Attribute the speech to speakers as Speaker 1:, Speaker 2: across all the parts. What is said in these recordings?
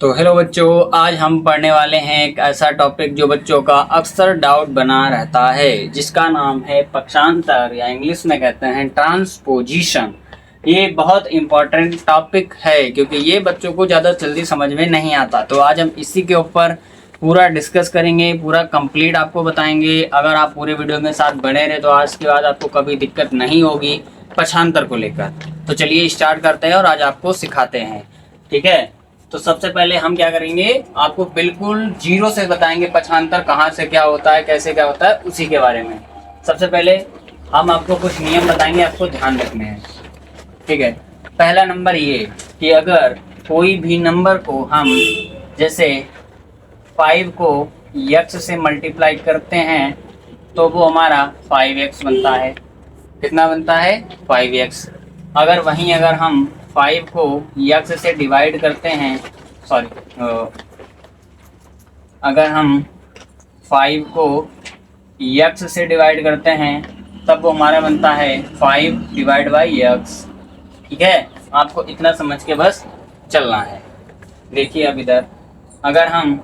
Speaker 1: तो हेलो बच्चों, आज हम पढ़ने वाले हैं एक ऐसा टॉपिक जो बच्चों का अक्सर डाउट बना रहता है, जिसका नाम है पक्षांतर या इंग्लिश में कहते हैं ट्रांसपोजिशन। ये बहुत इम्पोर्टेंट टॉपिक है क्योंकि ये बच्चों को ज़्यादा जल्दी समझ में नहीं आता। तो आज हम इसी के ऊपर पूरा डिस्कस करेंगे, पूरा कंप्लीट आपको बताएंगे। अगर आप पूरे वीडियो में साथ बने रहे तो आज के बाद आपको कभी दिक्कत नहीं होगी पक्षांतर को लेकर। तो चलिए स्टार्ट करते हैं और आज आपको सिखाते हैं, ठीक है। तो सबसे पहले हम क्या करेंगे, आपको बिल्कुल जीरो से बताएंगे पक्षांतर कहाँ से क्या होता है, कैसे क्या होता है, उसी के बारे में। सबसे पहले हम आपको कुछ नियम बताएंगे, आपको ध्यान रखने हैं, ठीक है। पहला नंबर ये कि अगर कोई भी नंबर को हम जैसे 5 को x से मल्टीप्लाई करते हैं तो वो हमारा 5x बनता है। कितना बनता है? 5x। अगर वहीं अगर हम 5 को x से डिवाइड करते हैं, अगर हम 5 को x से डिवाइड करते हैं तब वो हमारा बनता है 5 डिवाइड बाई x, ठीक है। आपको इतना समझ के बस चलना है। देखिए अब इधर अगर हम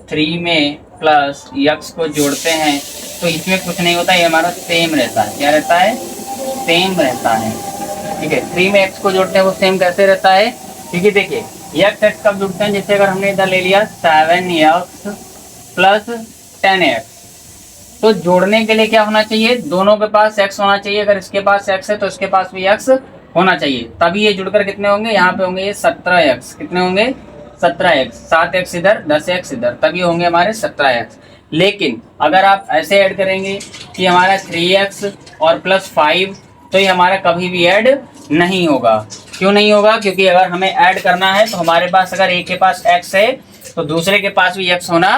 Speaker 1: 3 में प्लस x को जोड़ते हैं तो इसमें कुछ नहीं होता, ये हमारा सेम रहता है। क्या रहता है? सेम रहता है, ठीक है। 3 में x को जोड़ते हैं वो सेम कैसे रहता है? क्योंकि देखिए x कब जुड़ते हैं, जैसे अगर हमने इधर ले लिया 7x प्लस 10x, तो जोड़ने के लिए क्या होना चाहिए? दोनों के पास x होना चाहिए। अगर इसके पास x है तो इसके पास भी x होना चाहिए, तभी ये जुड़कर कितने होंगे? यहाँ पे होंगे ये 17x। कितने होंगे? 17x। 7x इधर, 10x इधर, तभी होंगे हमारे 17x। लेकिन अगर आप ऐसे ऐड करेंगे कि हमारा 3x और प्लस 5, तो ये हमारा कभी भी ऐड नहीं होगा। क्यों नहीं होगा? क्योंकि अगर हमें ऐड करना है तो हमारे पास अगर एक के पास x है तो दूसरे के पास भी x होना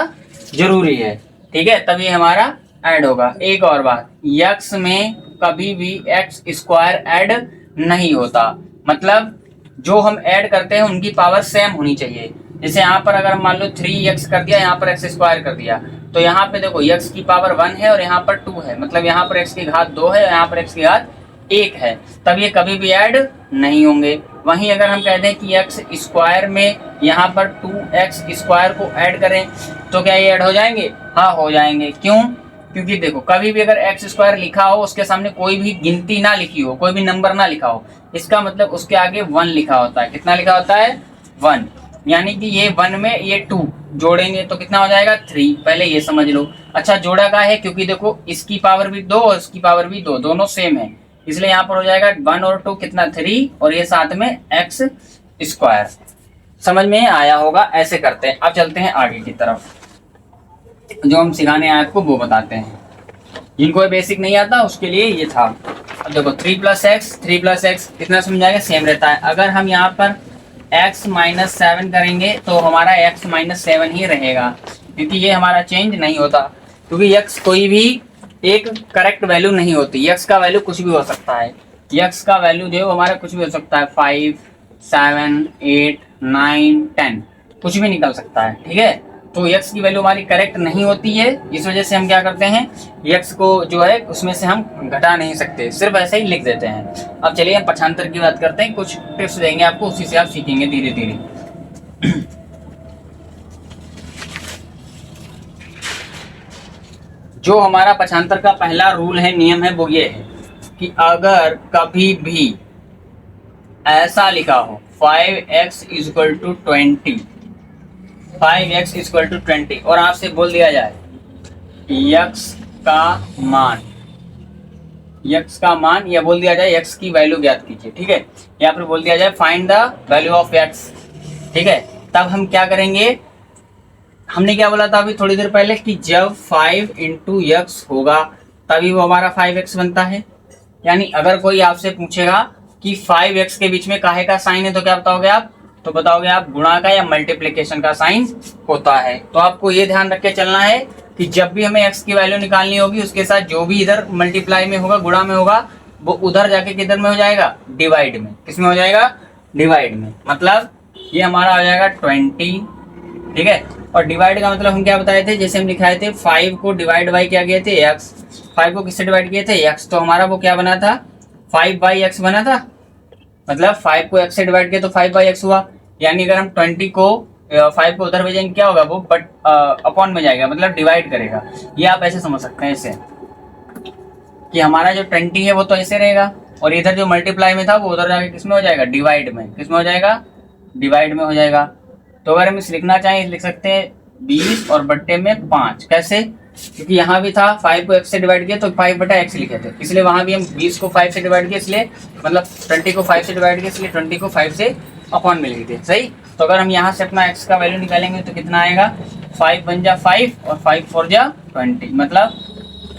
Speaker 1: जरूरी है, ठीक है, तभी हमारा ऐड होगा। एक और बात, x में कभी भी x स्क्वायर ऐड नहीं होता, मतलब जो हम ऐड करते हैं उनकी पावर सेम होनी चाहिए। जैसे यहाँ पर अगर मान लो 3x कर दिया, यहाँ पर x स्क्वायर कर दिया, तो यहाँ पे देखो x की पावर 1 है और यहाँ पर 2 है, मतलब यहाँ पर x की घात 2 है, यहाँ पर x की घात 1 है, तब ये कभी भी ऐड नहीं होंगे। वहीं अगर हम कहते हैं कि x स्क्वायर में यहाँ पर 2x स्क्वायर को ऐड करें तो क्या ये ऐड हो जाएंगे? हाँ, हो जाएंगे। क्यों? क्योंकि देखो कभी भी अगर x स्क्वायर लिखा हो, उसके सामने कोई भी गिनती ना लिखी हो, कोई भी नंबर ना लिखा हो, इसका मतलब उसके आगे 1 लिखा होता है। कितना लिखा होता है? 1। यानी कि ये 1 में ये 2 जोड़ेंगे तो कितना हो जाएगा? 3। पहले ये समझ लो। अच्छा, जोड़ा का है क्योंकि देखो इसकी पावर भी 2 और इसकी पावर भी 2, दोनों सेम है, इसलिए यहाँ पर हो जाएगा 1 और 2 कितना? 3, और ये साथ में x स्क्वायर। समझ में आया होगा? ऐसे करते हैं। अब चलते हैं आगे की तरफ, जो हम सिखाने आए आपको वो बताते हैं। जिनको बेसिक नहीं आता उसके लिए ये था। अब देखो 3 प्लस एक्स कितना समझाएगा? सेम रहता है। अगर हम यहाँ पर x माइनस 7 करेंगे तो हमारा x माइनस 7 ही रहेगा, क्योंकि ये हमारा चेंज नहीं होता, क्योंकि x कोई भी एक करेक्ट वैल्यू नहीं होती। x का वैल्यू कुछ भी हो सकता है। x का वैल्यू जो है वो हमारा कुछ भी हो सकता है, 5, 7, 8, 9, 10, कुछ भी निकल सकता है, ठीक है। तो x की वैल्यू हमारी करेक्ट नहीं होती है, इस वजह से हम क्या करते हैं, x को जो है उसमें से हम घटा नहीं सकते, सिर्फ ऐसे ही लिख देते हैं। अब चलिए हम पक्षांतर की बात करते हैं, कुछ टिप्स देंगे आपको, उसी से आप सीखेंगे धीरे धीरे। जो हमारा पक्षांतर का पहला रूल है, नियम है, वो ये है कि अगर कभी भी ऐसा लिखा हो 5x equal to 20, 5x equal to 20, और आपसे बोल दिया जाए x का मान या बोल दिया जाए x की वैल्यू ज्ञात कीजिए, ठीक है, या फिर बोल दिया जाए find the value of x, ठीक है, तब हम क्या करेंगे? हमने क्या बोला था अभी थोड़ी देर पहले कि जब 5 इंटू x होगा तभी वो हमारा 5x बनता है। यानी अगर कोई आपसे पूछेगा कि 5x के बीच में काहे का साइन है तो क्या बताओगे आप? तो बताओगे आप गुणा का या मल्टीप्लिकेशन का साइन होता है। तो आपको ये ध्यान रख के चलना है कि जब भी हमें x की वैल्यू निकालनी होगी उसके साथ जो भी इधर मल्टीप्लाई में होगा, गुणा में होगा, वो उधर जाके किधर में हो जाएगा? डिवाइड में। किसमें हो जाएगा? डिवाइड में। मतलब ये हमारा हो जाएगा 20, ठीक है। और डिवाइड का मतलब हम क्या बताए थे, जैसे हम लिखाए थे 5 को डिवाइड बाई क्या किए थे? x। 5 को किससे डिवाइड किए थे? x। तो हमारा वो क्या बना था? 5/x बना था, मतलब 5 को x से डिवाइड किया तो 5/x हुआ। यानी अगर हम 20 को 5 को उधर भेजेंगे क्या होगा, वो बट अपॉन में जाएगा, मतलब डिवाइड करेगा। ये आप ऐसे समझ सकते हैं इसे, कि हमारा जो 20 है वो तो ऐसे रहेगा, और इधर जो मल्टीप्लाई में था वो उधर जाके किस में हो जाएगा, डिवाइड में। किस में हो जाएगा, डिवाइड में हो जाएगा। तो अगर हम इसे लिखना चाहें लिख सकते हैं 20 और बट्टे में 5। कैसे, क्योंकि यहाँ भी था 5 को x से डिवाइड किया तो 5 बटा x लिखे थे, इसलिए वहां भी हम 20 को 5 से डिवाइड किया, इसलिए मतलब 20 को 5 से डिवाइड किया, इसलिए 20 को 5 से अपॉन में लिखे थे। सही। तो अगर हम यहाँ से अपना x का वैल्यू निकालेंगे तो कितना आएगा, 5 1 जा 5 और 5 4 जा 20, मतलब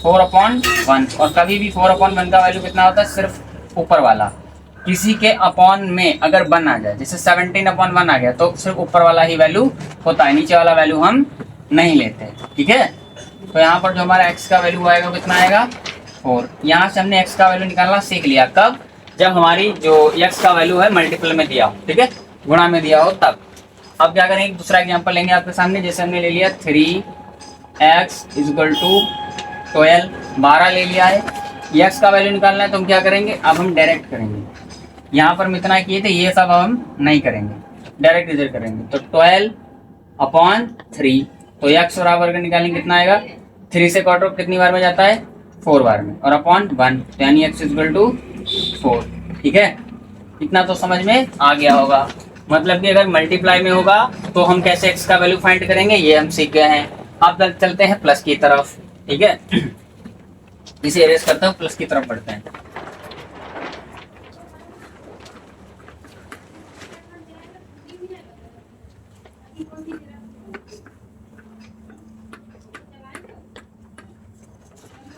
Speaker 1: 4/1। और कभी भी 4/1 का वैल्यू कितना होता है, सिर्फ ऊपर वाला। किसी के अपॉन में अगर 1 आ जाए, जैसे 17/1 आ गया, तो सिर्फ ऊपर वाला ही वैल्यू होता है, नीचे वाला वैल्यू हम नहीं लेते। ठीक है। तो यहाँ पर जो हमारा x का वैल्यू आएगा वो कितना आएगा, 4। यहाँ से हमने x का वैल्यू निकालना सीख लिया, कब, जब हमारी जो x का वैल्यू है मल्टीपल में दिया हो, ठीक है, गुणा में दिया हो तब। अब क्या करेंगे, दूसरा एग्जाम्पल लेंगे आपके सामने। जैसे हमने ले लिया 3x = 12, 12 ले लिया है। x का वैल्यू निकालना है तो हम क्या करेंगे, अब हम डायरेक्ट करेंगे। यहाँ पर हम इतना किए थे, ये सब हम नहीं करेंगे, डायरेक्ट इधर करेंगे। तो 12/3, तो x बराबर का निकालेंगे कितना आएगा, 3 से क्वार्टर कितनी बार में जाता है, 4 बार में, और अपॉन 1, यानी x = 4। ठीक है, इतना तो समझ में आ गया होगा। मतलब कि अगर मल्टीप्लाई में होगा तो हम कैसे x का वैल्यू फाइंड करेंगे, ये हम सीख गए हैं। अब चलते हैं प्लस की तरफ। ठीक है, इसे एरेज करता हूँ, प्लस की तरफ बढ़ते हैं।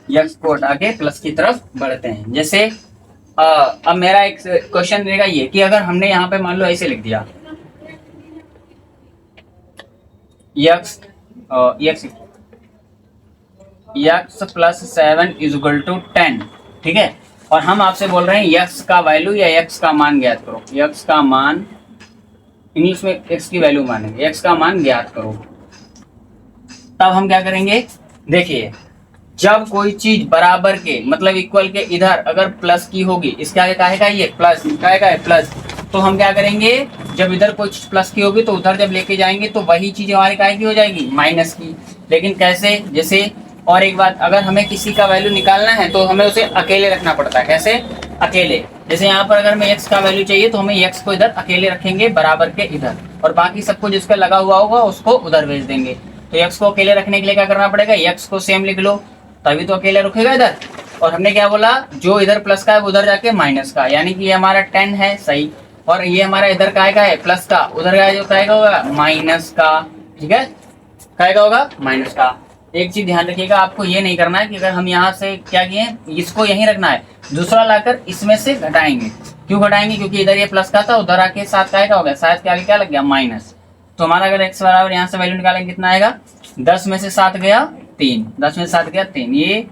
Speaker 1: यक्स को हटा के प्लस की तरफ बढ़ते हैं। जैसे अब मेरा एक क्वेश्चन रहेगा ये कि अगर हमने यहाँ पे मान लो ऐसे लिख दिया यक्स + 7 = 10, ठीक है, और हम आपसे बोल रहे हैं यक्स का वैल्यू या यक्स का मान ज्ञात करो। यक्स का मान, इंग्लिश में एक्स की वैल्यू मानेंगे, एक्स का मान ज्ञात करो। तब हम क्या करेंगे, देखिए, जब कोई चीज बराबर के मतलब इक्वल के इधर अगर प्लस की होगी, इसके आगे काहे का ये प्लस, काहे का है प्लस, तो हम क्या करेंगे, जब इधर कोई चीज प्लस की होगी तो उधर जब लेके जाएंगे तो वही चीज हमारी काहे की हो जाएगी, माइनस की। लेकिन कैसे, जैसे और एक बात, अगर हमें किसी का वैल्यू निकालना है तो हमें उसे अकेले रखना पड़ता है। कैसे, अकेले। जैसे यहाँ पर अगर हमें एक्स का वैल्यू चाहिए तो हमें एक्स को इधर अकेले रखेंगे बराबर के इधर, और बाकी सबको जिसका लगा हुआ होगा उसको उधर भेज देंगे। तो एक्स को अकेले रखने के लिए क्या करना पड़ेगा, एक्स को सेम लिख लो, तभी तो अकेले रुकेगा इधर। और हमने क्या बोला, जो इधर प्लस का है उधर जाके माइनस का, यानी कि ये हमारा 10 है, सही, और ये हमारा इधर काय का है प्लस का, उधर का जो काय का होगा माइनस का। ठीक है, काय का होगा माइनस का। एक चीज ध्यान रखिएगा, आपको ये नहीं करना है कि अगर हम यहाँ से क्या किए, इसको यहीं रखना है, दूसरा लाकर इसमें से घटाएंगे। क्यों घटाएंगे, क्योंकि इधर ये प्लस का था, उधर आके 7 काय का हो गया, 7 के आगे क्या लग गया, माइनस। तो हमारा अगर x बराबर यहाँ से वैल्यू निकालेंगे कितना आएगा, 10 में से 7 गया 3, 10 में से 7 गया 3, ये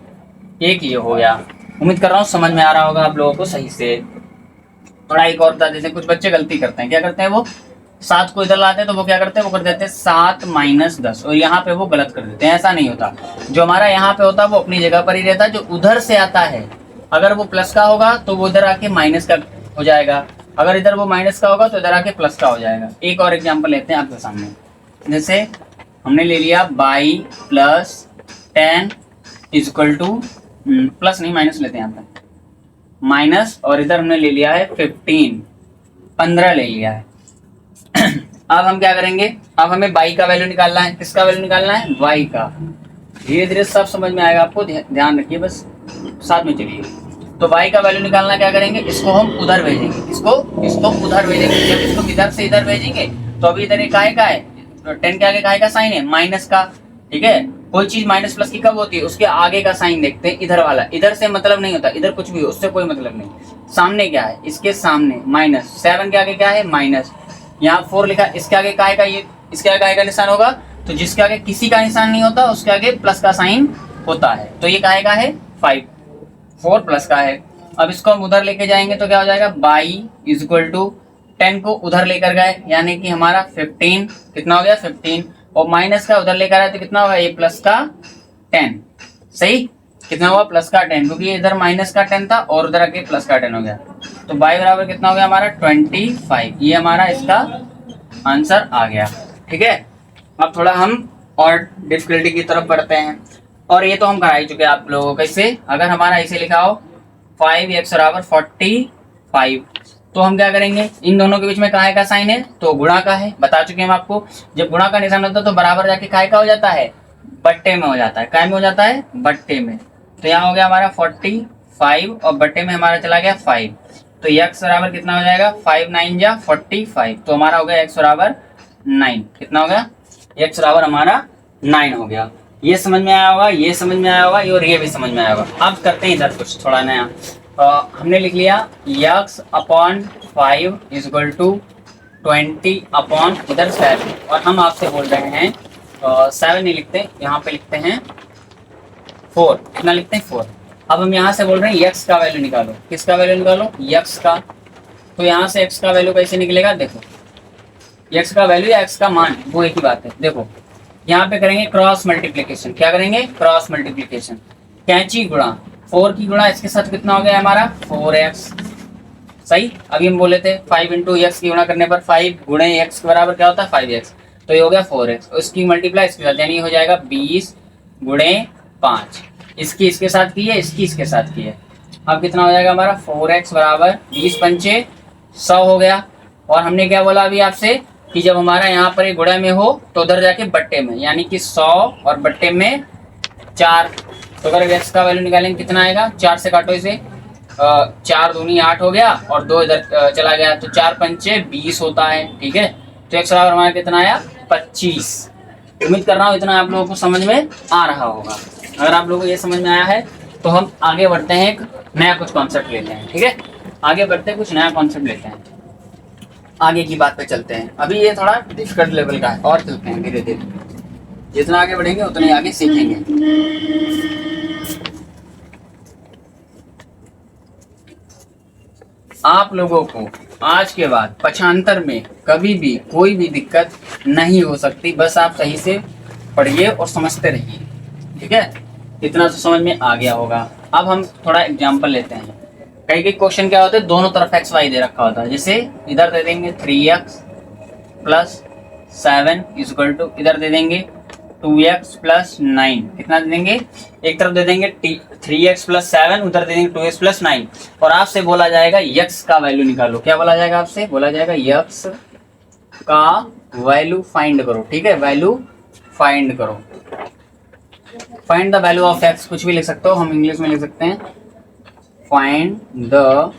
Speaker 1: एक ये हो गया। उम्मीद कर रहा हूँ समझ में आ रहा होगा आप लोगों को सही से। थोड़ा एक और था, जैसे कुछ बच्चे गलती करते हैं, क्या करते हैं, वो 7 को इधर लाते हैं तो वो क्या करते हैं, वो कर देते हैं 7 - 10, और यहाँ पे वो गलत कर देते हैं। ऐसा नहीं होता, जो हमारा यहाँ पे होता है वो अपनी जगह पर ही रहता है। जो उधर से आता है, अगर वो प्लस का होगा तो वो इधर आके माइनस का हो जाएगा, अगर इधर वो माइनस का होगा तो इधर आके प्लस का हो जाएगा। एक और एग्जांपल लेते हैं आपके सामने। जैसे हमने ले लिया y + 10 = प्लस नहीं माइनस लेते हैं यहाँ पे, माइनस, और इधर हमने ले लिया है 15 ले लिया है। अब हम क्या करेंगे, अब हमें y का वैल्यू निकालना है। किसका वैल्यू निकालना है, y का। धीरे धीरे सब समझ में आएगा आपको, ध्यान रखिए, बस साथ में चलिए। तो y का वैल्यू निकालना, क्या करेंगे, इसको हम उधर भेजेंगे, इसको उधर भेजेंगे। जब इसको इधर से इधर भेजेंगे तो अभी इधर काहे का है, 10 के आगे काहे का साइन है, माइनस का। ठीक है, कोई चीज माइनस प्लस की कब होती है, उसके आगे का साइन देखते हैं, इधर वाला। इधर से मतलब नहीं होता, इधर कुछ भी हो उससे कोई मतलब नहीं। सामने क्या है, इसके सामने माइनस, 7 के आगे क्या है, माइनस। यहाँ 4 लिखा, इसके आगे काय का, ये इसके आगे काय का निशान होगा, तो जिसके आगे किसी का निशान नहीं होता उसके आगे प्लस का साइन होता है। तो ये काय का है, 4 प्लस का है। अब इसको हम उधर लेके जाएंगे तो क्या हो जाएगा, y = 10 को उधर लेकर गए, यानी कि हमारा 15 कितना हो गया, 15, और माइनस का उधर लेकर आए तो कितना होगा, ये प्लस का 10। सही, कितना हुआ, प्लस का 10, क्योंकि इधर माइनस का 10 था और उधर आके प्लस का 10 हो गया। तो y बराबर कितना हो गया हमारा, 25। ये हमारा इसका आंसर आ गया। ठीक है। अब थोड़ा हम और डिफिकल्टी की तरफ बढ़ते हैं, और ये तो हम करा ही चुके हैं आप लोगों को। कैसे? अगर हमारा ऐसे लिखा हो 5x बराबर 45, तो हम क्या करेंगे, इन दोनों के बीच में काहे का साइन है, तो गुणा का है, बता चुके हैं हम आपको। जब गुणा का निशान होता है तो बराबर जाके काहे का हो जाता है, बट्टे में हो जाता है। काय में हो जाता है, बट्टे में। तो यहाँ हो गया हमारा 45 और बट्टे में हमारा चला गया 5, तो x बराबर कितना हो जाएगा, 5 9 जा 45, तो हमारा हो गया x बराबर 9। कितना हो गया, x बराबर हमारा 9 हो गया। ये समझ में आया होगा, ये समझ में आया होगा, और ये भी समझ में आया होगा। अब करते हैं इधर कुछ थोड़ा नया। हमने लिख लिया x upon 5 is equal to 20 upon इधर 7, और हम आपसे बोल रहे हैं 7 नहीं लिखते, यहाँ पे लिखते हैं 4। कितना लिखते हैं, 4। अब हम यहाँ से बोल रहे हैं x का वैल्यू निकालो। किसका वैल्यू निकालो, x का। तो यहाँ से x का वैल्यू कैसे निकलेगा, देखो x का वैल्यू या x का मान वो एक ही बात है। देखो यहाँ पे करेंगे क्रॉस मल्टीप्लीकेशन। क्या करेंगे, क्रॉस मल्टीप्लीकेशन। कैंची गुणा 4 की गुणा इसके साथ कितना हो गया हमारा 4x। सही। अभी हम बोले थे 5 इंटू एक्स की गुणा करने पर 5 गुणे x के बराबर क्या होता है 5x, तो ये हो गया 4x। इसकी मल्टीप्लाई इसके साथ, यानी हो जाएगा 20 गुणे 5। इसकी इसके साथ की है, इसकी इसके साथ की है। अब कितना हो जाएगा हमारा 4x बराबर 20 पंचे 100 हो गया। और हमने क्या बोला अभी आपसे कि जब हमारा यहाँ पर एक गुणा में हो तो उधर जाके बट्टे में, यानी कि 100 और बट्टे में 4। तो अगर x का वैल्यू निकालेंगे कितना आएगा, 4 से काटो इसे, 4 दूनी 8 हो गया और 2 इधर चला गया, तो 4 पंचे 20 होता है। ठीक है, तो x बराबर हमारा कितना आया 25। उम्मीद कर रहा हूँ इतना आप लोगों को समझ में आ रहा होगा। अगर आप लोगों को ये समझ में आया है तो हम आगे बढ़ते हैं, एक नया कुछ कॉन्सेप्ट लेते हैं। ठीक है, आगे बढ़ते हैं, कुछ नया कॉन्सेप्ट लेते हैं, आगे की बात पे चलते हैं। अभी ये थोड़ा डिफिकल्ट लेवल का है, और चलते हैं धीरे धीरे। जितना आगे बढ़ेंगे उतना ही आगे सीखेंगे। आप लोगों को आज के बाद पक्षांतर में कभी भी कोई भी दिक्कत नहीं हो सकती, बस आप सही से पढ़िए और समझते रहिए। ठीक है, इतना तो समझ में आ गया होगा। अब हम थोड़ा एग्जांपल लेते हैं। कई क्वेश्चन क्या होते हैं, दोनों तरफ एक्स वाई दे रखा होता है। जैसे इधर दे देंगे 3x प्लस 7 इक्वल टू, इधर दे देंगे 2x प्लस 9। कितना दे देंगे, एक तरफ दे देंगे 3x प्लस 7, उधर दे देंगे 2x प्लस 9। और आपसे बोला जाएगा x का वैल्यू निकालो। क्या बोला जाएगा आपसे, बोला जाएगा x का वैल्यू फाइंड करो। ठीक है, वैल्यू फाइंड करो। Find the value of x, कुछ भी लिख सकते हो, हम इंग्लिश में लिख सकते हैं find the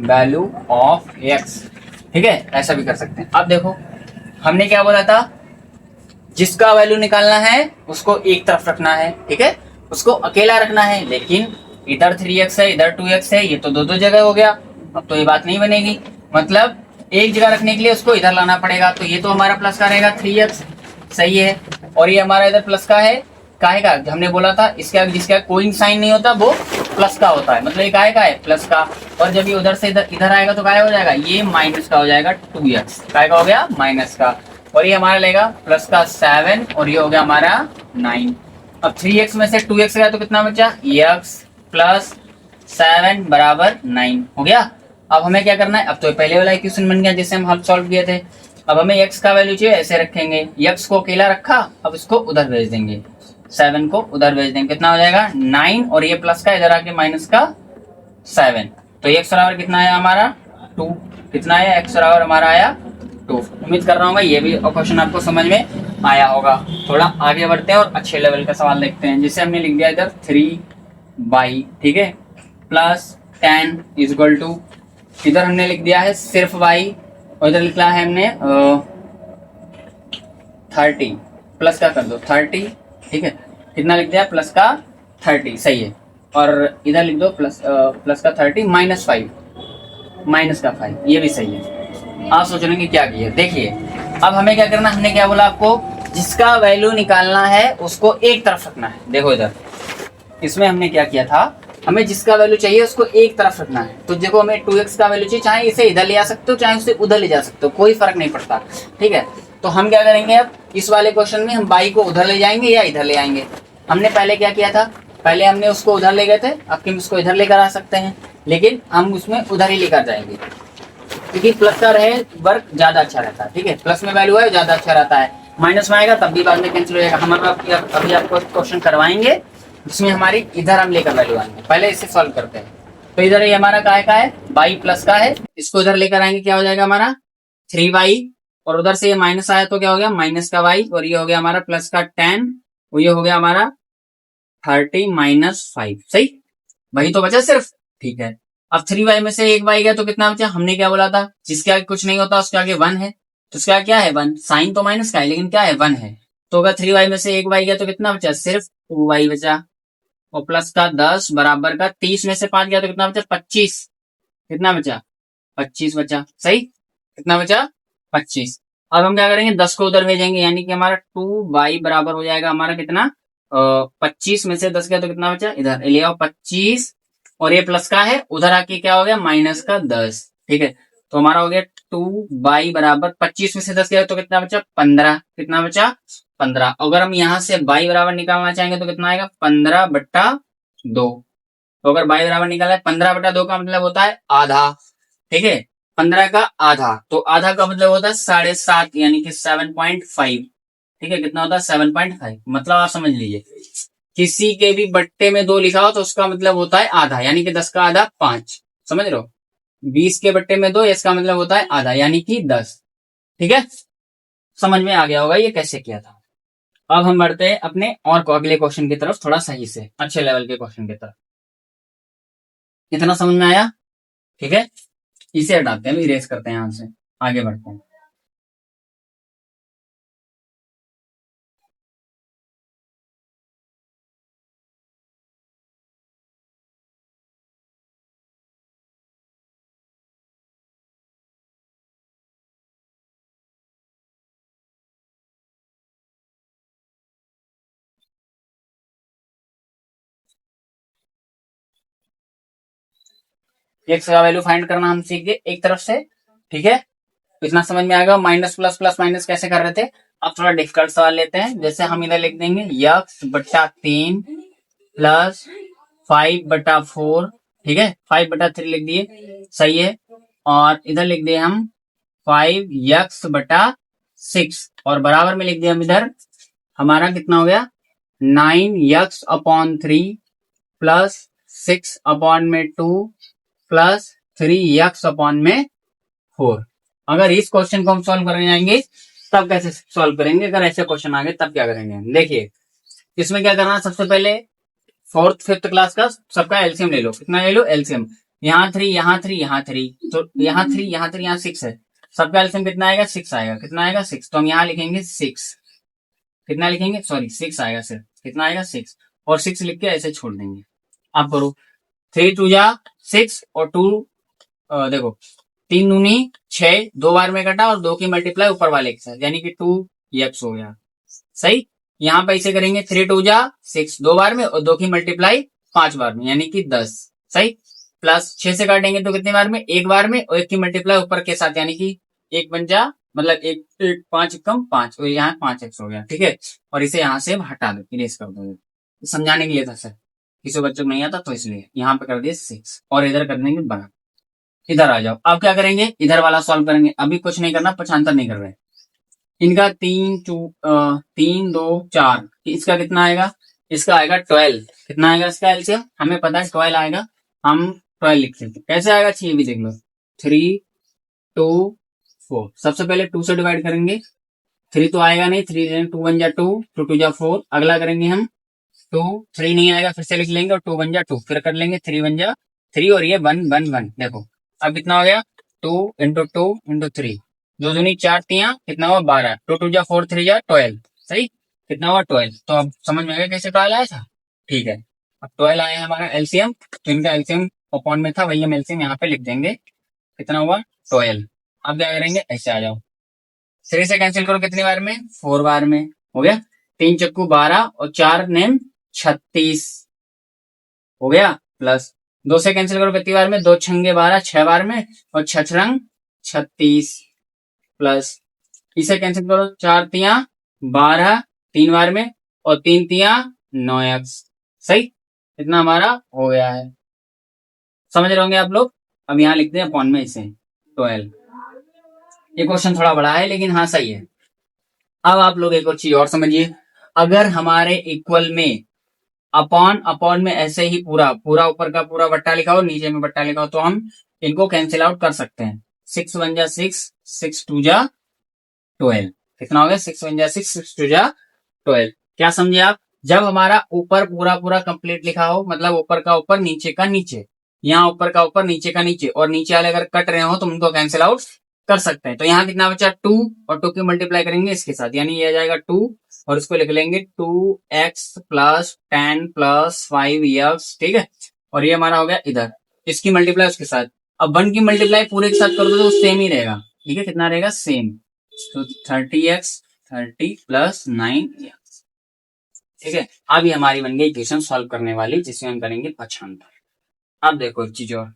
Speaker 1: value of x। ठीक है, ऐसा भी कर सकते हैं। अब देखो हमने क्या बोला था, जिसका वैल्यू निकालना है उसको एक तरफ रखना है। ठीक है, उसको अकेला रखना है, लेकिन इधर 3x है इधर 2x है, ये तो दो दो जगह हो गया। अब तो ये बात नहीं बनेगी, मतलब एक जगह रखने के लिए उसको इधर लाना पड़ेगा। तो ये तो हमारा प्लस का रहेगा 3x, सही है। और ये हमारा इधर प्लस का है, काहे का, हमने बोला था इसका जिसका कोई साइन नहीं होता वो प्लस का होता है, मतलब ये काहे का है, प्लस का। और जब ये उधर से इधर आएगा तो काहे हो जाएगा, ये माइनस का हो जाएगा 2x। काहे का हो गया, माइनस का। और ये हमारा लेगा प्लस का 7 और ये हो गया हमारा 9। अब 3x में से 2x गया तो कितना बचा, x प्लस 7 बराबर 9 हो गया। अब हमें क्या करना है, अब तो पहले वाला इक्वेशन बन गया जिससे हम हल सॉल्व किए थे। अब हमें x का वैल्यू चाहिए, ऐसे रखेंगे, x को अकेला रखा, अब इसको उधर भेज देंगे, 7 को उधर भेज देंगे, कितना हो जाएगा 9, और ये प्लस का इधर आके माइनस का 7। तो x बराबर कितना आया हमारा 2। कितना आया, x बराबर हमारा आया 2। उम्मीद कर रहा हूँ ये भी क्वेश्चन आपको समझ में आया होगा। थोड़ा आगे बढ़ते हैं और अच्छे लेवल का सवाल देखते हैं। जैसे हमने लिख दिया इधर 3y, ठीक है, प्लस 10 इक्वल टू, इधर हमने लिख दिया है सिर्फ y, और इधर लिखा है हमने 30, प्लस का कर दो 30। ठीक है, कितना लिख दिया, प्लस का 30, सही है। और इधर लिख दो प्लस का 30 माइनस 5, माइनस का 5, ये भी सही है। आप सोच रहे हैं क्या किया, देखिए अब हमें क्या करना, हमने क्या बोला आपको, जिसका वैल्यू निकालना है उसको एक तरफ रखना है। देखो इधर इसमें हमने क्या किया था, हमें जिसका वैल्यू चाहिए उसको एक तरफ रखना है। तो देखो हमें 2x का वैल्यू चाहिए, चाहे इसे इधर ले आ सकते हो चाहे उसे उधर ले जा सकते हो, कोई फर्क नहीं पड़ता। ठीक है, तो हम क्या करेंगे, अब इस वाले क्वेश्चन में हम y को उधर ले जाएंगे या इधर ले आएंगे। हमने पहले क्या किया था, पहले हमने उसको उधर ले गए थे, अब हम उसको इधर लेकर आ सकते हैं, लेकिन हम उसमें उधर ही लेकर जाएंगे। क्योंकि प्लस का रहे वर्क ज्यादा अच्छा रहता है, ठीक है, प्लस में वैल्यू है ज्यादा अच्छा रहता है, माइनस में आएगा तब भी बाद में कैंसिल हो जाएगा। हम अभी आपको क्वेश्चन करवाएंगे जिसमें हमारी इधर हम लेकर वैल्यू आएंगे, पहले इसे सॉल्व करते हैं। तो इधर ये हमारा का है y प्लस का है, इसको इधर लेकर आएंगे, क्या हो जाएगा हमारा 3y, और उधर से ये माइनस आया तो क्या हो गया माइनस का y, और ये हो गया हमारा प्लस का 10, और ये हो गया हमारा 30 माइनस 5, सही, वही तो बचा सिर्फ, ठीक है। अब 3y में से एक y गया तो कितना बचा, हमने क्या बोला था, जिसके आगे कुछ नहीं होता उसके आगे 1 है, तो उसका क्या है 1, साइन तो माइनस का है लेकिन क्या है 1 है, तो अगर 3y में से एक y गया तो कितना बचा, सिर्फ 2y बचा, और प्लस का 10 बराबर का 30 में से 5 गया तो कितना बचा 25, कितना बचा 25 बचा, सही, कितना बचा 25। अब हम क्या करेंगे 10 को उधर भेजेंगे, यानी कि हमारा 2y बराबर हो जाएगा हमारा कितना 25 में से 10 गया तो कितना बचा, इधर ले आओ 25, और ये प्लस का है उधर आके क्या हो गया माइनस का 10, ठीक है, तो हमारा हो गया 2y बराबर 25 में से 10 गया तो कितना बचा 15, कितना बचा 15। अगर हम यहाँ से y बराबर निकालना चाहेंगे तो कितना आएगा 15/2, तो अगर y बराबर निकाला है 15/2 का मतलब होता है आधा, ठीक है, 15 का आधा, तो आधा का मतलब होता है 7.5 यानी कि 7.5, ठीक है, कितना होता है 7.5, मतलब आप समझ लीजिए किसी के भी बट्टे में 2 लिखा हो तो उसका मतलब होता है आधा, यानी कि 10 का आधा 5, समझ रहे हो, 20 के बट्टे में 2 इसका मतलब होता है आधा यानी कि 10, ठीक है, समझ में आ गया होगा ये कैसे किया था। अब हम बढ़ते हैं अपने और को अगले क्वेश्चन की तरफ, थोड़ा सही से अच्छे लेवल के क्वेश्चन की तरफ, इतना समझ में आया, ठीक है, इसे हटाते हैं, इरेज करते हैं, यहां से आगे बढ़ते हैं। एक्स का वैल्यू फाइंड करना हम सीख गए एक तरफ से, ठीक है, इतना समझ में आएगा। माइनस प्लस प्लस माइनस कैसे कर रहे थे, अब थोड़ा डिफिकल्ट सवाल लेते हैं, जैसे हम इधर लिख देंगे x/3 प्लस 5/4, ठीक है, 5/3 लिख दिए, सही है, और इधर लिख दिए हम 5x/6, और बराबर में लिख दिया हम इधर हमारा कितना हो गया 9x/3 प्लस 6/2 प्लस 3x/4। अगर इस क्वेश्चन को हम सॉल्व करने जाएंगे तब कैसे सॉल्व करेंगे, अगर ऐसे क्वेश्चन आ गए तब क्या करेंगे, देखिए इसमें क्या करना है, सबसे पहले 4th 5th क्लास का सबका एलसीएम ले लो, कितना ले लो एलसीएम, यहाँ 3 यहाँ 3 यहाँ 3, तो यहाँ 3 यहाँ 3 यहाँ 6 है, सबका एलसीएम कितना आएगा 6 आएगा, कितना आएगा 6, तो हम यहाँ लिखेंगे 6, कितना लिखेंगे सॉरी 6 आएगा सिर्फ, कितना आएगा 6, और 6 लिख के ऐसे छोड़ देंगे। आप करो 3 2 जा 6 और 2 देखो 3 दूनी 6, 2 बार में कटा और 2 की मल्टीप्लाई ऊपर वाले के साथ यानी कि 2x हो गया, सही। यहाँ पे इसे करेंगे 3 2 जा 6 2 बार में और 2 की मल्टीप्लाई 5 बार में यानी कि 10, सही, प्लस 6 से काटेंगे तो कितने बार में, एक बार में, और 1 की मल्टीप्लाई ऊपर के साथ यानी कि 1 बन जा मतलब 1 5 कम 5, और यहाँ 5x हो गया, ठीक है, और इसे यहाँ से हटा दो, इरेज कर दो, समझाने के लिए था सर, किसी बच्चों को नहीं आता तो इसलिए यहाँ पे कर दिए 6 और इधर कर देंगे बराबर। इधर आ जाओ, अब क्या करेंगे इधर वाला सॉल्व करेंगे, अभी कुछ नहीं करना, पक्षांतर नहीं कर रहे, इनका 3 2 4, इसका कितना आएगा, इसका आएगा 12, कितना आएगा इसका एलसीएम हमें पता है 12 आएगा, हम 12 लिख लेते कैसे आएगा चाहिए भी देख लो, 3 2 4, सबसे पहले 2 से डिवाइड करेंगे, 3 तो आएगा नहीं, 3 2 1 जा 2 2 2 जा 4, अगला करेंगे हम 2 3 नहीं आएगा, फिर से लिख लेंगे और 2 1 जा 2, फिर कर लेंगे 3 1 जा 3 और ये 1 1 1, देखो अब कितना हो गया 2 × 2 × 3, 2 दूनी 4 तिया कितना हुआ 12, 2 2 जा 4 3 जा 12, सही, कितना हुआ 12, तो अब समझ में आ गया कैसे 12 आया था, ठीक है, अब 12 आया है हमारा एलसीएम, तो इनका एलसीएम अपॉन में था वही हम एलसीएम यहाँ पे लिख देंगे, कितना हुआ 12। अब क्या करेंगे ऐसे आ जाओ, 3 से कैंसिल करो कितनी बार में 4 बार में, हो गया 3 चक्कू 12 और 4 नेम 36 हो गया, प्लस 2 से कैंसिल करो कितनी बार में 2 छंगे 12 6 बार में और 6 रंग 36, प्लस इसे कैंसिल करो 4 तिया 12 3 बार में और 3 तिया 9x, सही, इतना हमारा हो गया है, समझ रहे होंगे आप लोग। अब यहाँ लिखते हैं अपॉन में इसे, 12। ये क्वेश्चन थोड़ा बड़ा है लेकिन हाँ सही है। अब आप लोग एक और चीज और समझिए, अगर हमारे इक्वल में अपॉन अपॉन में ऐसे ही पूरा पूरा ऊपर का पूरा बट्टा लिखा हो, नीचे में बट्टा लिखा हो, तो हम इनको कैंसिल आउट कर सकते हैं। 6 1 जा 6, 6 2 जा 12। कितना हो गया? 6 1 जा 6, 6 2 जा 12। क्या समझे आप? जब हमारा ऊपर पूरा पूरा कंप्लीट लिखा हो, मतलब ऊपर का ऊपर नीचे का नीचे, यहाँ ऊपर का ऊपर नीचे का नीचे, और नीचे वाले अगर कट रहे हो तो उनको कैंसिल आउट कर सकते हैं। तो यहाँ कितना बचा? 2, और 2 की मल्टीप्लाई करेंगे इसके साथ, यानी ये आ जाएगा 2, और इसको लिख लेंगे 2x प्लस 10 प्लस 5x, ठीक है। और ये हमारा हो गया इधर, इसकी मल्टीप्लाई उसके साथ। अब 1 की मल्टीप्लाई पूरे के साथ कर दो तो सेम ही रहेगा, ठीक है। कितना रहेगा? सेम। तो 30x 30 प्लस 9x, ठीक है। अब ये हमारी बन गई इक्वेशन सॉल्व करने वाली, जिसमें हम करेंगे पक्षांतर। अब देखो एक चीज और,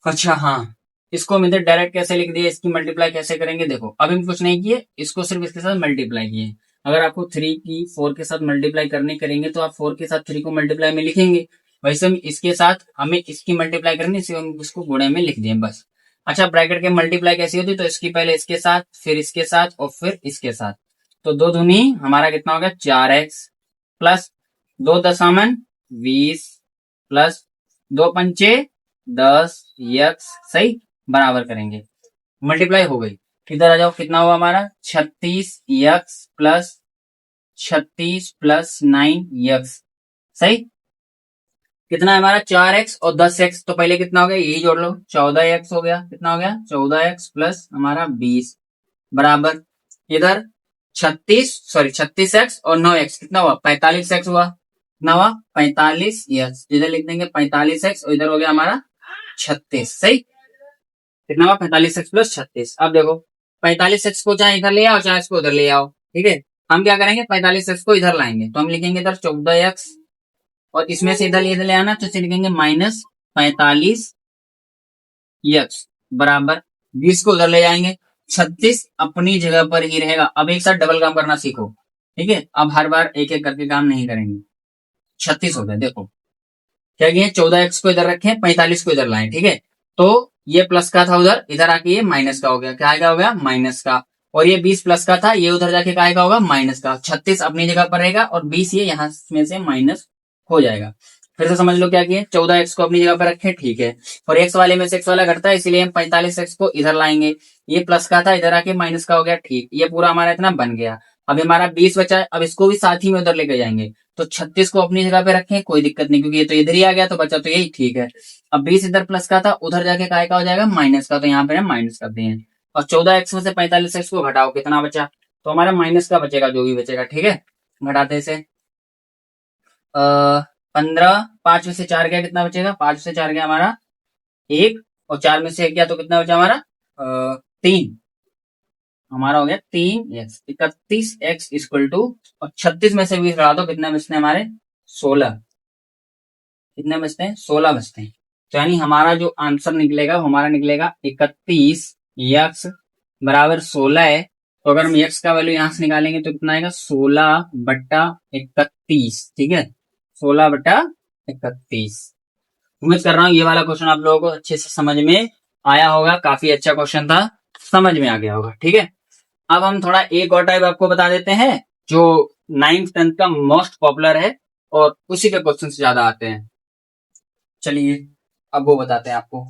Speaker 1: अच्छा हाँ, इसको हम इधर डायरेक्ट कैसे लिख दिए, इसकी मल्टीप्लाई कैसे करेंगे? देखो अभी हम कुछ नहीं किए, इसको सिर्फ इसके साथ मल्टीप्लाई किए। अगर आपको 3 की 4 के साथ मल्टीप्लाई करनी करेंगे तो आप 4 के साथ 3 को मल्टीप्लाई में लिखेंगे। वैसे हम इसके साथ हमें इसकी मल्टीप्लाई करनी, इसलिए हम इसको गुणे में लिख दिए बस। अच्छा, ब्रैकेट के मल्टीप्लाई कैसी होती है? तो इसकी पहले इसके साथ, फिर इसके साथ, और फिर इसके साथ। तो 2 दूनी हमारा कितना हो गया? 4x प्लस 2 दशामन 20 प्लस 2 पंचे 10 यक्स, सही, बराबर करेंगे। मल्टीप्लाई हो गई, इधर आ जाओ, कितना हुआ हमारा? 36 यक्स प्लस 36 प्लस 9 यक्स, सही। कितना है हमारा? 4x और 10x, तो पहले कितना हो गया यही जोड़ लो, 14x हो गया। कितना हो गया? 14x प्लस हमारा 20 बराबर, इधर 36x और 9x, कितना हुआ? 45x हुआ। कितना हुआ? 45x, इधर लिख देंगे 45x, और इधर हो गया हमारा 36, सही। कितना हुआ? 45x plus 36। अब देखो 45x को चाहे इधर ले आओ, चाहे इसको उधर ले आओ, ठीक है। हम क्या करेंगे? 45x को इधर लाएंगे, तो हम लिखेंगे इधर 14x, और इसमें से इधर ले आना, तो इसे लिखेंगे माइनस 45 यक्स बराबर 20 को उधर ले जाएंगे, 36 अपनी जगह पर ही रहेगा। अब एक साथ डबल काम करना सीखो, ठीक है। अब हर बार एक एक करके काम नहीं करेंगे। 36 हो गया, देखो क्या किए? 14x को इधर रखें, 45 को इधर लाएं, ठीक है। तो ये प्लस का था उधर, इधर आके ये माइनस का हो गया। क्या आएगा? हो गया माइनस का। और ये 20 प्लस का था, ये उधर जाके क्या आएगा? होगा माइनस का। 36 अपनी जगह पर रहेगा, और 20 ये यहां में से माइनस हो जाएगा। फिर से समझ लो क्या किए? 14x को अपनी जगह पर रखे, ठीक है। और x वाले में से x वाला घटता है, इसीलिए हम 45x को इधर लाएंगे। ये प्लस का था, इधर आके माइनस का हो गया, ठीक। ये पूरा हमारा इतना बन गया। अब हमारा 20 बचा है, अब इसको भी साथ ही में उधर लेके जाएंगे। तो 36 को अपनी जगह पे रखें, कोई दिक्कत नहीं, क्योंकि ये तो इधर ही आ गया, तो बचा तो यही, ठीक है। अब 20 इधर प्लस का था, उधर जाके काय का हो जाएगा? माइनस का, तो यहाँ पे हम माइनस कर दिए। और 14x में से 45x को घटाओ, कितना बचा? तो हमारा माइनस का बचेगा, जो भी बचेगा, ठीक है। घटाते से 15, 5 में से 4 गया, कितना बचेगा? 5 में से 4 गया हमारा 1, और 4 में से 1 गया, तो कितना बचा हमारा? 3। हमारा हो गया 3x, 31x इक्वल टू, और 36 में से 20 घटा दो, कितने बचते हैं हमारे? 16। कितने बचते हैं? 16 बचते हैं। तो यानी हमारा जो आंसर निकलेगा वो हमारा निकलेगा 31x बराबर 16 है। तो अगर हम x का वैल्यू यहां से निकालेंगे तो कितना आएगा? 16/31, ठीक है। 16/31। उम्मीद कर रहा हूँ ये वाला क्वेश्चन आप लोगों को अच्छे से समझ में आया होगा। काफी अच्छा क्वेश्चन था, समझ में आ गया होगा, ठीक है। अब हम थोड़ा एक और टाइप आपको बता देते हैं, जो 9th 10th का मोस्ट पॉपुलर है, और उसी के क्वेश्चन से ज्यादा आते हैं। चलिए अब वो बताते हैं आपको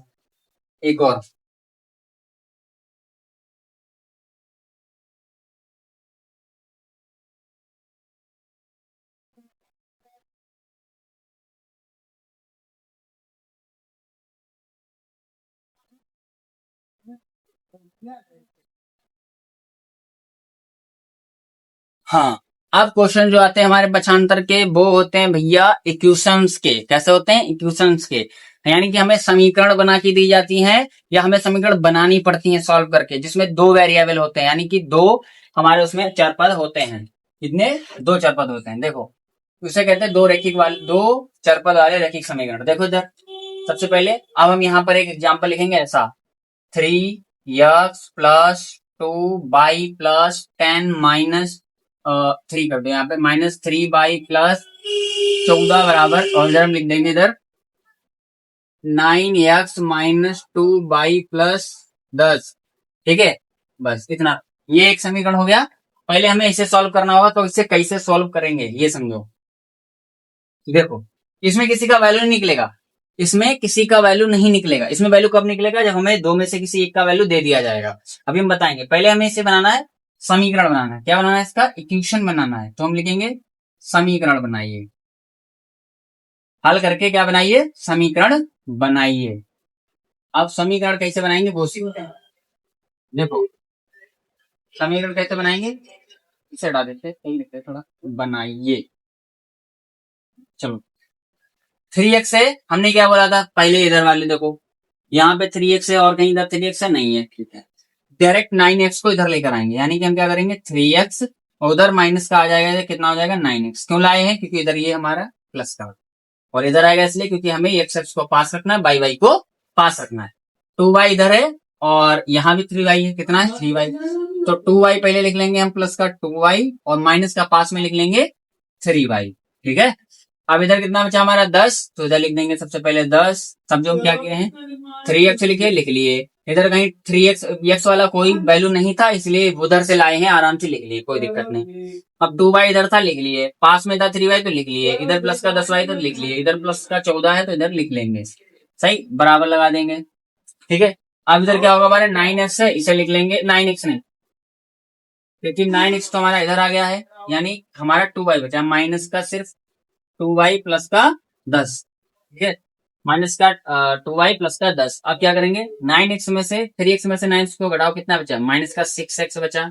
Speaker 1: एक और। हाँ, अब क्वेश्चन जो आते हैं हमारे पक्षांतर के, वो होते हैं भैया इक्वेशंस के। कैसे होते हैं? इक्वेशंस के, यानी कि हमें समीकरण बना के दी जाती है, या हमें समीकरण बनानी पड़ती है सॉल्व करके, जिसमें 2 वेरिएबल होते हैं, यानी कि 2 हमारे उसमें चरपद होते हैं। कितने? 2 चरपद होते हैं। देखो उसे कहते हैं 2 चरपद वाले रैखिक समीकरण। देखो इधर सबसे पहले, अब हम यहाँ पर एक एग्जाम्पल लिखेंगे ऐसा, 3x plus 2y plus 10 minus 3 कर दो, यहाँ पे -3y प्लस 14 बराबर, और इधर हम लिख देंगे इधर 9x माइनस 2y+10। ठीक है, बस इतना। ये एक समीकरण हो गया। पहले हमें इसे सॉल्व करना होगा, तो इसे कैसे सॉल्व करेंगे ये समझो। देखो, इसमें किसी का वैल्यू नहीं निकलेगा, इसमें किसी का वैल्यू नहीं निकलेगा। इसमें वैल्यू कब निकलेगा? जब हमें दो में से किसी एक का वैल्यू दे दिया जाएगा। अभी हम बताएंगे। पहले हमें इसे बनाना है, समीकरण बनाना है। क्या बनाना है? इसका इक्वेशन बनाना है। तो हम लिखेंगे समीकरण बनाइए। हल करके क्या बनाइए? समीकरण बनाइए। अब समीकरण कैसे बनाएंगे वो सीखते हैं। देखो, समीकरण कैसे बनाएंगे, इसे हटा देते, सही लिखते थोड़ा, बनाइए। चलो, 3x है, हमने क्या बोला था पहले? इधर वाले देखो, यहाँ पे 3x है और कहीं इधर 3x है, नहीं है। ठीक है, डायरेक्ट 9x को इधर लेकर आएंगे। यानी कि हम क्या करेंगे, 3x और उधर माइनस का आ जाएगा, कितना हो जाएगा? 9x। क्यों लाए हैं? क्योंकि इधर ये हमारा प्लस का, और इधर आएगा इसलिए क्योंकि हमें x को पास रखना है, y को पास रखना है। 2y इधर है और यहाँ भी 3y है। कितना है? 3y। तो 2y पहले लिख लेंगे हम, प्लस का 2y, और माइनस का पास में लिख लेंगे 3y। ठीक है, अब इधर कितना बचा हमारा? 10। तो इधर लिख देंगे सबसे पहले 10। सब जो क्या किए हैं, 3x लिखे, लिख लिए। इधर कहीं 3x वाला कोई वैल्यू नहीं था, इसलिए उधर से लाए हैं, आराम से लिख लिए, कोई दिक्कत नहीं। अब 2y इधर था, लिख लिए। पास में था 3y, तो लिख लिए। इधर प्लस का 10y, इधर लिख लिए। इधर प्लस का 14 है, तो इधर लिख लेंगे। सही, बराबर लगा देंगे। ठीक है, अब इधर क्या होगा हमारे? 9x है, इसे लिख लेंगे, 9x नहीं, क्योंकि 9x तो हमारा इधर आ गया है, यानी हमारा 2y बचा, माइनस का सिर्फ 2y प्लस का 10। ठीक है, माइनस का 2y प्लस का 10। अब क्या करेंगे, 9x में से 3x में से 9x को घटाओ, कितना बचा? माइनस का 6x बचा,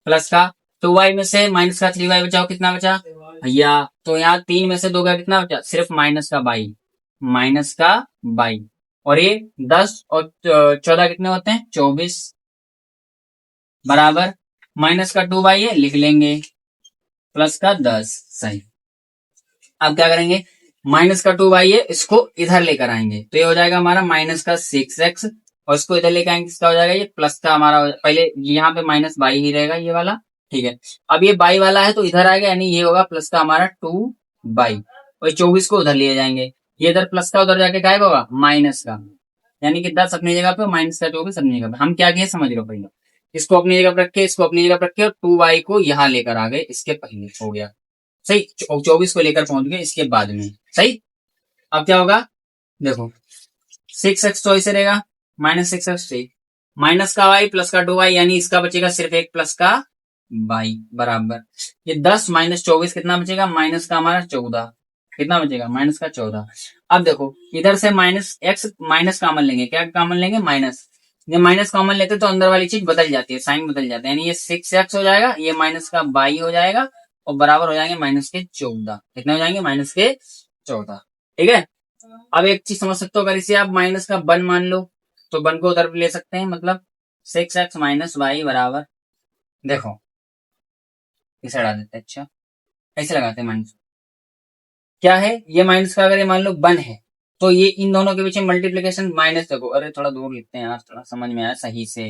Speaker 1: प्लस का 2y में से माइनस का 3y बचाओ, कितना बचा भैया? तो यहाँ 3 में से 2 का कितना बचा? सिर्फ माइनस का 22, माइनस का 22। और ये 10 और 14 कितने होते हैं? 24, बराबर माइनस का 2y है, लिख लेंगे, प्लस का 10। सही। अब क्या करेंगे, माइनस का 2y है, इसको इधर लेकर आएंगे, तो ये हो जाएगा हमारा माइनस का 6x, और इसको इधर लेकर आएंगे, इसका हो जाएगा ये प्लस का हमारा। पहले यहाँ पे माइनस 22 ही रहेगा ये वाला। ठीक है, अब ये 22 वाला है तो इधर आएगा, यानी ये होगा प्लस का हमारा 2y, और 24 को उधर लिए जाएंगे। ये इधर प्लस का उधर जाके गायब होगा माइनस का, यानी कि 10 अपनी जगह पे, माइनस का 24 अपनी जगह पे। हम क्या किए समझ लो पहले, इसको अपनी जगह पर रखे, इसको अपनी जगह पर रखे, और 2y को यहाँ लेकर आ गए, इसके पहले हो गया। सही, 24 को लेकर पहुंच गए इसके बाद में। सही, अब क्या होगा देखो, 6x तो ऐसे रहेगा, माइनस 6x, माइनस का y प्लस का 2y, यानी इसका बचेगा सिर्फ एक प्लस का y, बराबर ये 10 माइनस 24 कितना बचेगा? माइनस का हमारा 14। कितना बचेगा? माइनस का 14। अब देखो, इधर से माइनस x माइनस कॉमन लेंगे, क्या कॉमन लेंगे? माइनस। जब माइनस कॉमन लेते तो अंदर वाली चीज बदल जाती है, साइन बदल जाता है, यानी ये 6x हो जाएगा, ये माइनस का y हो जाएगा, और बराबर हो जाएंगे माइनस के 14। कितने हो जाएंगे? माइनस के 14। ठीक है, अब एक चीज समझ सकते हो, अगर इसे आप माइनस का 1 मान लो, तो 1 को उधर भी ले सकते हैं, मतलब 6x माइनस y बराबर, देखो इसे हटा देते हैं। अच्छा, कैसे लगाते हैं माइनस? क्या है ये माइनस का, अगर ये मान लो 1 है, तो ये इन दोनों के बीच में मल्टीप्लीकेशन माइनस, देखो, अरे थोड़ा दूर लिखते हैं यार, थोड़ा समझ में आया सही से।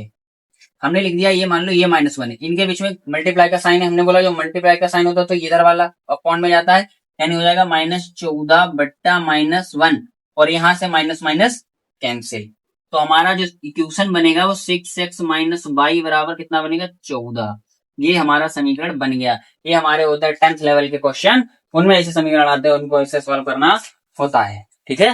Speaker 1: हमने लिख दिया, ये मान लो ये -1 है, इनके बीच में मल्टीप्लाई का साइन है। हमने बोला जो मल्टीप्लाई का साइन होता है तो इधर वाला अपॉन में जाता है, यानी हो जाएगा -14 बट्टा -1, और यहाँ से माइनस माइनस कैंसिल। तो हमारा जो इक्वेशन बनेगा वो 6x माइनस y बराबर कितना बनेगा? 14। ये हमारा समीकरण बन गया। ये हमारे होता है 10th लेवल के क्वेश्चन, उनमें ऐसे समीकरण आते हैं, उनको ऐसे सॉल्व करना होता है। ठीक है,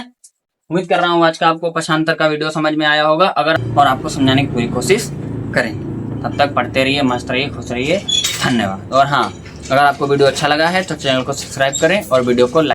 Speaker 1: उम्मीद कर रहा हूँ आज का आपको पक्षांतर का वीडियो समझ में आया होगा, अगर और आपको समझाने की पूरी कोशिश करेंगे। तब तक पढ़ते रहिए, मस्त रहिए, खुश रहिए। धन्यवाद। और हाँ, अगर आपको वीडियो अच्छा लगा है तो चैनल को सब्सक्राइब करें और वीडियो को लाइक